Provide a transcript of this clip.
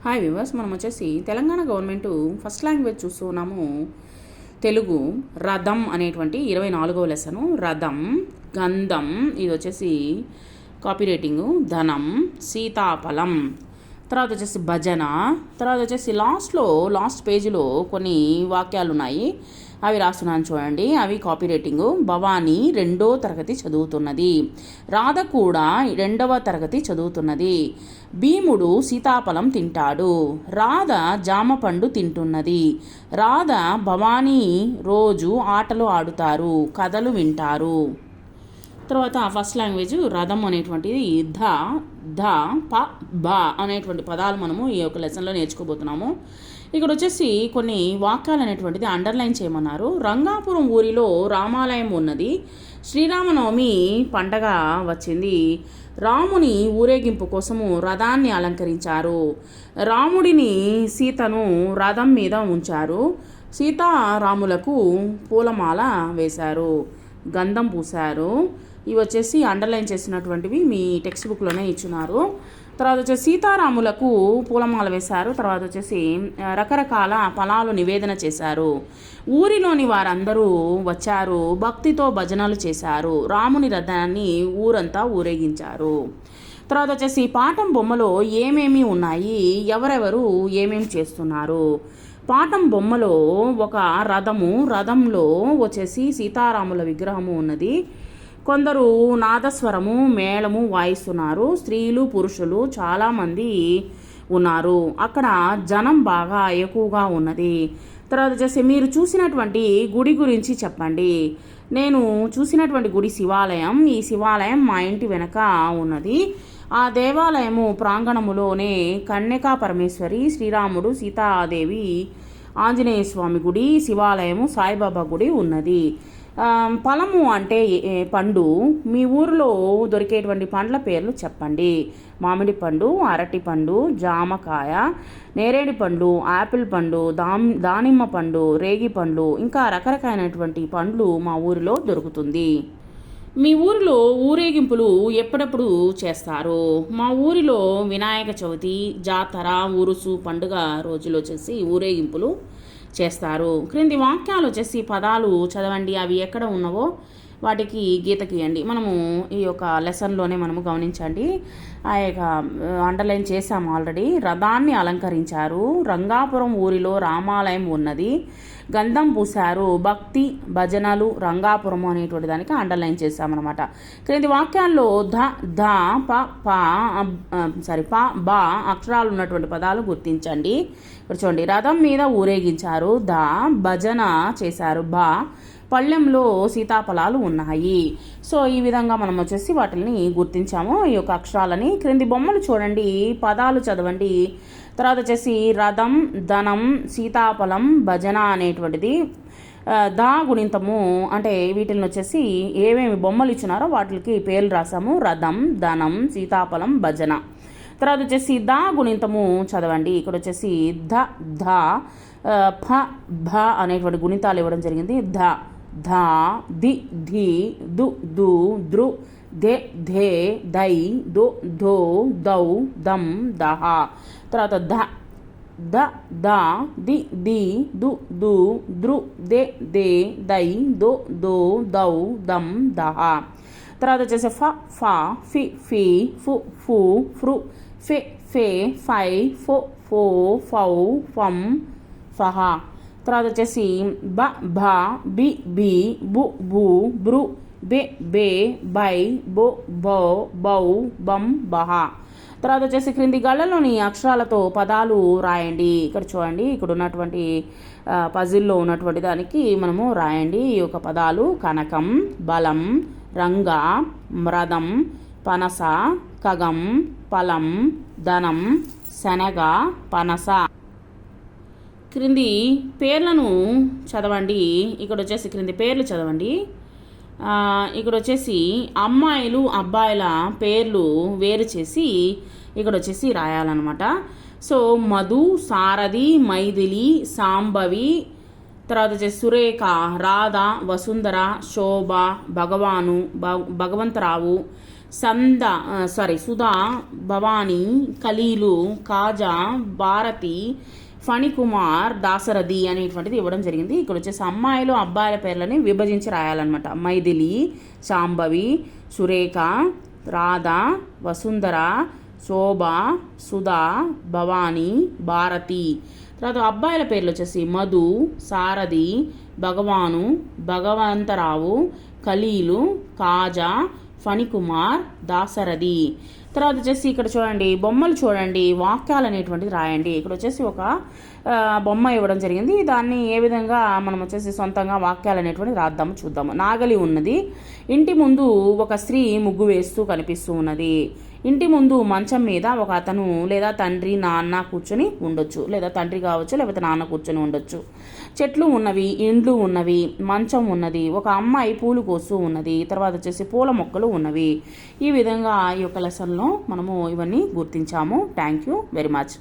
Hi viewers, మనం వచ్చేసి Telangana government first language చూస్తున్నాము తెలుగు. రథం అనేటువంటి 24వ లెసను రథం. గంధం, ఇది వచ్చేసి కాపీ రైటింగు. ధనం, సీతాఫలం. తర్వాత వచ్చేసి భజన. తర్వాత వచ్చేసి లాస్ట్ పేజీలో కొన్ని వాక్యాలు ఉన్నాయి, అవి రాస్తున్నాను చూడండి. అవి కాపీ రైటింగు. భవానీ 2వ తరగతి చదువుతున్నది. రాధ కూడా 2వ తరగతి చదువుతున్నది. భీముడు సీతాఫలం తింటాడు. రాధ జామ పండు తింటున్నది. రాధ భవానీ రోజు ఆటలు ఆడుతారు, కథలు వింటారు. తర్వాత ఫస్ట్ లాంగ్వేజ్ రథం అనేటువంటిది ధ ప బ అనేటువంటి పదాలు మనము ఈ యొక్క లెసన్లో నేర్చుకోబోతున్నాము. ఇక్కడ వచ్చేసి కొన్ని వాక్యాలు అనేటువంటిది అండర్లైన్ చేయమన్నారు. రంగాపురం ఊరిలో రామాలయం ఉన్నది. శ్రీరామనవమి పండగ వచ్చింది. రాముని ఊరేగింపు కోసము రథాన్ని అలంకరించారు. రాముడిని సీతను రథం మీద ఉంచారు. సీతారాములకు పూలమాల వేశారు, గంధం పూశారు. ఇవి వచ్చేసి అండర్లైన్ చేసినటువంటివి మీ టెక్స్ట్ బుక్లోనే ఇచ్చున్నారు. తర్వాత వచ్చేసి సీతారాములకు పూలమాల వేశారు. తర్వాత వచ్చేసి రకరకాల ఫలాలు నివేదన చేశారు. ఊరిలోని వారందరూ వచ్చారు, భక్తితో భజనలు చేశారు. రాముని రథాన్ని ఊరంతా ఊరేగించారు. తర్వాత వచ్చేసి పాఠం బొమ్మలో ఏమేమి ఉన్నాయి, ఎవరెవరు ఏమేమి చేస్తున్నారు. పాఠం బొమ్మలో ఒక రథంలో వచ్చేసి సీతారాముల విగ్రహము ఉన్నది. కొందరు నాదస్వరము మేళము వాయిస్తున్నారు. స్త్రీలు పురుషులు చాలామంది ఉన్నారు. అక్కడ జనం బాగా ఎక్కువగా ఉన్నది. తర్వాత వచ్చేసి మీరు చూసినటువంటి గుడి గురించి చెప్పండి. నేను చూసినటువంటి గుడి శివాలయం. ఈ శివాలయం మా ఇంటి వెనక ఉన్నది. ఆ దేవాలయము ప్రాంగణములోనే కన్యకా పరమేశ్వరి, శ్రీరాముడు, సీతాదేవి, ఆంజనేయ స్వామి గుడి, శివాలయము, సాయిబాబా గుడి ఉన్నది. ఫలము అంటే పండు. మీ ఊరిలో దొరికేటువంటి పండ్ల పేర్లు చెప్పండి. మామిడి పండు, అరటి పండు, జామకాయ, నేరేడు పండు, యాపిల్ పండు, దానిమ్మ పండు, రేగి పండ్లు, ఇంకా రకరకాలైనటువంటి పండ్లు మా ఊరిలో దొరుకుతుంది. మీ ఊరిలో ఊరేగింపులు ఎప్పుడెప్పుడు చేస్తారు? మా ఊరిలో వినాయక చవితి, జాతర, ఉరుసు పండుగ రోజులు వచ్చేసి ఊరేగింపులు చేస్తారు. క్రింది వాక్యాలు వచ్చేసి పదాలు చదవండి, అవి ఎక్కడ ఉన్నవో వాటికి గీత గీయండి. మనము ఈ యొక్క లెసన్లోనే మనము గమనించండి. ఆ యొక్క అండర్లైన్ చేశాము ఆల్రెడీ. రథాన్ని అలంకరించారు. రంగాపురం ఊరిలో రామాలయం ఉన్నది. గంధం పూశారు. భక్తి భజనలు, రంగాపురం అనేటువంటి దానికి అండర్లైన్ చేశామన్నమాట. క్రింది వాక్యాల్లో ప బ అక్షరాలు ఉన్నటువంటి పదాలు గుర్తించండి. ఇప్పుడు చూడండి, రథం మీద ఊరేగించారు. భజన చేశారు. పళ్ళెంలో సీతాఫలాలు ఉన్నాయి. సో ఈ విధంగా మనం వచ్చేసి వాటిని గుర్తించాము, ఈ యొక్క అక్షరాలని. క్రింది బొమ్మలు చూడండి, పదాలు చదవండి. తర్వాత వచ్చేసి రథం, ధనం, సీతాఫలం, భజన అనేటువంటిది గుణింతము అంటే వీటిని వచ్చేసి ఏమేమి బొమ్మలు ఇచ్చినారో వాటికి పేర్లు రాసాము. రథం, ధనం, సీతాఫలం, భజన. తర్వాత వచ్చేసి గుణింతము చదవండి. ఇక్కడ వచ్చేసి భ అనేటువంటి గుణితాలు ఇవ్వడం జరిగింది. ధ ది ధి దు దు దృ ధే ధే దై దో ధో దౌ దం దహ. తర్వాత ద ది ది దు దు దృ దే దే దై దో దో దౌ దం దహ. తర్వాత వచ్చేసి ఫ ఫి ఫి ఫు ఫు ఫ్రు ఫె ఫే ఫై ఫో ఫో ఫౌ ఫం ఫహ. తర్వాత వచ్చేసి భ బి బి బు బు బ్రు బె బే బై బో బౌ బౌ బం బహ. తర్వాత వచ్చేసి క్రింది గళ్ళలోని అక్షరాలతో పదాలు రాయండి. ఇక్కడ చూడండి, ఇక్కడ ఉన్నటువంటి పజిల్లో ఉన్నటువంటి దానికి మనము రాయండి ఈ యొక్క పదాలు. కనకం, బలం, రంగ, రథం, పనస, ఖగం, ఫలం, ధనం, శనగ, పనస. క్రింది పేర్లను చదవండి. ఇక్కడ వచ్చేసి క్రింది పేర్లు చదవండి. ఇక్కడ వచ్చేసి అమ్మాయిలు అబ్బాయిల పేర్లు వేరు చేసి ఇక్కడ వచ్చేసి రాయాలన్నమాట. సో మధు, సారథి, మైథిలి, సాంబవి, తర్వాత వచ్చేసి సురేఖ, రాధ, వసుంధర, శోభ, భగవంతరావు, సుధా, భవానీ, ఖలీలు, కాజా, భారతి, ఫణికుమార్, దాసరథి అనేటువంటిది ఇవ్వడం జరిగింది. ఇక్కడ వచ్చేసి అమ్మాయిలు అబ్బాయిల పేర్లని విభజించి రాయాలన్నమాట. మైథిలి, శాంభవి, సురేఖ, రాధ, వసుంధర, శోభ, సుధా, భవానీ, భారతి. తర్వాత అబ్బాయిల పేర్లు వచ్చేసి మధు, సారథి, భగవాను, భగవంతరావు, ఖలీలు, కాజా, ఫణికుమార్, దాసరథి. తర్వాత వచ్చేసి ఇక్కడ చూడండి బొమ్మలు చూడండి, వాక్యాలు అనేటువంటిది రాయండి. ఇక్కడ వచ్చేసి ఒక బొమ్మ ఇవ్వడం జరిగింది. దాన్ని ఏ విధంగా మనం వచ్చేసి సొంతంగా వాక్యాలు అనేటువంటిది రాద్దాము చూద్దాము. నాగలి ఉన్నది. ఇంటి ముందు ఒక స్త్రీ ముగ్గు వేస్తూ కనిపిస్తూ ఉన్నది. ఇంటి ముందు మంచం మీద ఒక అతను లేదా తండ్రి నాన్న కూర్చొని ఉండొచ్చు, లేదా తండ్రి కావచ్చు లేకపోతే నాన్న కూర్చొని ఉండొచ్చు. చెట్లు ఉన్నవి, ఇండ్లు ఉన్నవి, మంచం ఉన్నది, ఒక అమ్మాయి పూలు కోస్తూ ఉన్నది, తర్వాత వచ్చేసి పూల మొక్కలు ఉన్నవి. ఈ విధంగా ఈ యొక్క లెసన్లో మనము ఇవన్నీ గుర్తించాము. Thank you very much.